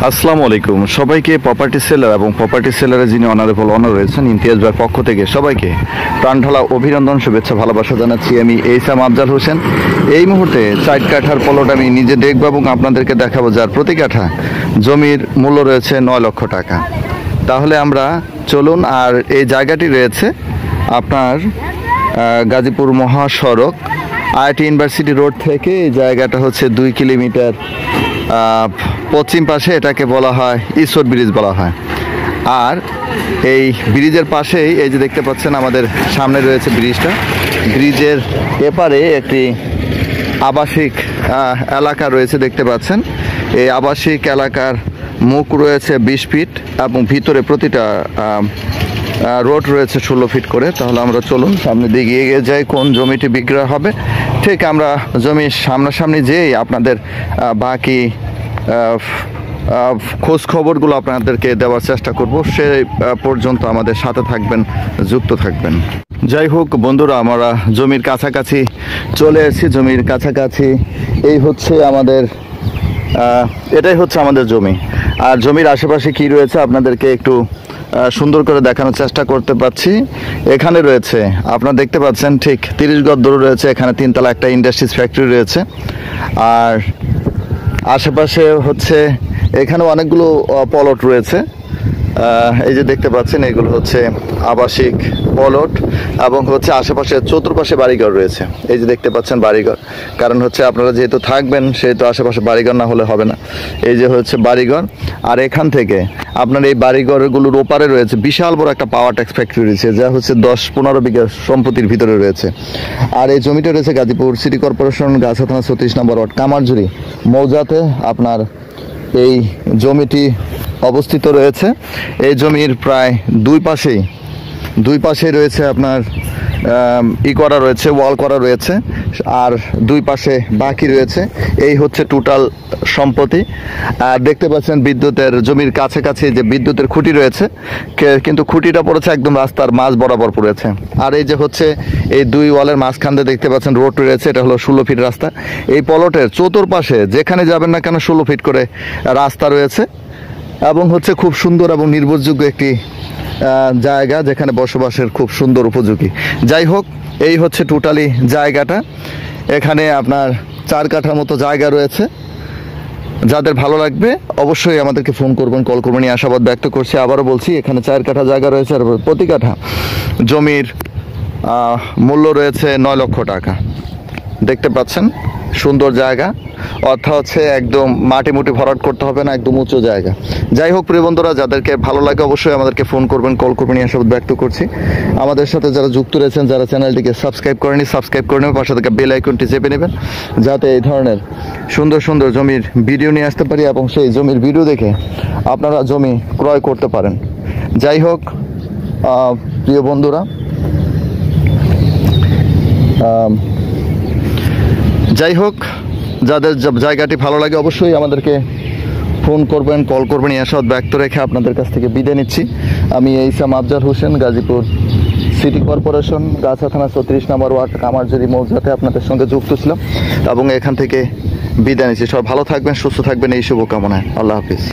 আসসালামু আলাইকুম সবাইকে প্রপার্টি সেলার এবং প্রপার্টি সেলারে যিনি অনারেবল অনার রয়েছেন ইমতিয়াজ ভাইয়ের পক্ষ থেকে সবাইকে প্রাণঢালা অভিনন্দন শুভেচ্ছা ভালোবাসা জানাচ্ছি। আমি এইসাম আফজাল হোসেন। এই মুহূর্তে 4 কাঠার প্লট আমি নিজে দেখব এবং আপনাদেরকে দেখাবো, যার প্রতি কাঠা জমির মূল্য রয়েছে 9 লক্ষ টাকা। তাহলে আমরা চলুন। আর এই জায়গাটি রয়েছে আপনার গাজীপুর মহাসড়ক আইআইটি ইউনিভার্সিটি রোড থেকে। এই জায়গাটা হচ্ছে 2 কিলোমিটার পশ্চিম পাশে, এটাকে বলা হয় ঈশ্বর ব্রিজ বলা হয়। আর এই ব্রিজের পাশেই এই যে দেখতে পাচ্ছেন আমাদের সামনে রয়েছে ব্রিজটা। ব্রিজের এপারে একটি আবাসিক এলাকা রয়েছে দেখতে পাচ্ছেন। এই আবাসিক এলাকার মুখ রয়েছে 20 ফিট এবং ভিতরে প্রতিটা রোড রয়েছে 16 ফিট করে। তাহলে আমরা চলুন সামনে দিকে এগিয়ে যাই। কোন জমিটি বিক্রয় হবে ঠিক আমরা জমির সামনাসামনি যেই আপনাদের বাকি খোঁজ খবরগুলো আপনাদেরকে দেওয়ার চেষ্টা করব। সে পর্যন্ত আমাদের সাথে থাকবেন, যুক্ত থাকবেন। যাই হোক বন্ধুরা, আমরা জমির কাছাকাছি চলে এসেছি। জমির কাছাকাছি এই হচ্ছে আমাদের এটাই হচ্ছে আমাদের জমি। আর জমির আশেপাশে কি রয়েছে আপনাদেরকে একটু সুন্দর করে দেখানোর চেষ্টা করতে পারছি। এখানে রয়েছে আপনারা দেখতে পাচ্ছেন ঠিক 30 গজ দূরে রয়েছে এখানে 3 তলা একটা ইন্ডাস্ট্রিজ ফ্যাক্টরি রয়েছে। আর আশেপাশে হচ্ছে এখানে অনেকগুলো প্লট রয়েছে। এই যে দেখতে পাচ্ছেন এগুলো হচ্ছে আবাসিক প্লট এবং হচ্ছে আশেপাশে চতুর্পাশে বাড়িঘর রয়েছে। এই যে দেখতে পাচ্ছেন বাড়িঘর, কারণ হচ্ছে আপনারা যেহেতু থাকবেন সেহেতু আশেপাশে বাড়িঘর না হলে হবে না। এই যে হচ্ছে বাড়িঘর। আর এখান থেকে আপনার এই বাড়িঘরগুলোর ওপারে রয়েছে বিশাল বড় একটা পাওয়ার ট্যাক্স ফ্যাক্টরি রয়েছে, যা হচ্ছে 10-15 বিঘা সম্পত্তির ভিতরে রয়েছে। আর এই জমিটা রয়েছে গাজীপুর সিটি কর্পোরেশন গাছা থানা 34 নম্বর ওয়ার্ড কামারজুরি মৌজাতে আপনার এই জমিটি অবস্থিত রয়েছে। এই জমির প্রায় দুই পাশেই রয়েছে আপনার করা রয়েছে, ওয়াল করা রয়েছে। আর দুই পাশে বাকি রয়েছে। এই হচ্ছে টোটাল সম্পত্তি। আর দেখতে পাচ্ছেন বিদ্যুতের জমির কাছাকাছি যে বিদ্যুতের খুঁটি রয়েছে, কিন্তু খুঁটিটা পড়েছে একদম রাস্তার মাঝ বরাবর পড়েছে। আর এই যে হচ্ছে এই দুই ওয়ালের মাঝখান দিয়ে দেখতে পাচ্ছেন রোড রয়েছে, এটা হলো 16 ফিট রাস্তা। এই প্লটের চতুর্পাশে যেখানে যাবেন না কেন 16 ফিট করে রাস্তা রয়েছে এবং হচ্ছে খুব সুন্দর এবং নির্ভরযোগ্য একটি জায়গা যেখানে বসবাসের খুব সুন্দর উপযোগী। যাই হোক, এই হচ্ছে টোটালি জায়গাটা। এখানে আপনার 4 কাঠার মতো জায়গা রয়েছে। যাদের ভালো লাগবে অবশ্যই আমাদেরকে ফোন করবেন, কল করবেন, এই আশাবাদ ব্যক্ত করছি। আবারও বলছি এখানে 4 কাঠা জায়গা রয়েছে আর প্রতি কাঠা জমির মূল্য রয়েছে 9 লক্ষ টাকা। দেখতে পাচ্ছেন সুন্দর জায়গা, অর্থাৎ হচ্ছে একদম মাটি মুটি ভরাট করতে হবে না, একদম উঁচু জায়গা। যাই হোক প্রিয় বন্ধুরা, যাদেরকে ভালো লাগে অবশ্যই আমাদেরকে ফোন করবেন, কল করবেন, এই আশাবাদ ব্যক্ত করছি। আমাদের সাথে যারা যুক্ত রয়েছেন, যারা চ্যানেলটিকে সাবস্ক্রাইব করেনি সাবস্ক্রাইব করে নেবেন, পাশে থেকে বেল আইকনটি চেপে নেবেন, যাতে এই ধরনের সুন্দর সুন্দর জমির ভিডিও নিয়ে আসতে পারি এবং সেই জমির ভিডিও দেখে আপনারা জমি ক্রয় করতে পারেন। যাই হোক প্রিয় বন্ধুরা, যাই হোক যাদের জায়গাটি ভালো লাগে অবশ্যই আমাদেরকে ফোন করবেন, কল করবেন, এই আশাবাদ ব্যক্ত রেখে আপনাদের কাছ থেকে বিদায় নিচ্ছি। আমি এইসাম আফজাল হোসেন, গাজীপুর সিটি কর্পোরেশন গাছা থানা 34 নম্বর ওয়ার্ড কামারজুরি মৌজাতে আপনাদের সঙ্গে যুক্ত ছিলাম এবং এখান থেকে বিদায় নিচ্ছি। সবাই ভালো থাকবেন, সুস্থ থাকবেন, এই শুভকামনায়। আল্লাহ হাফিজ।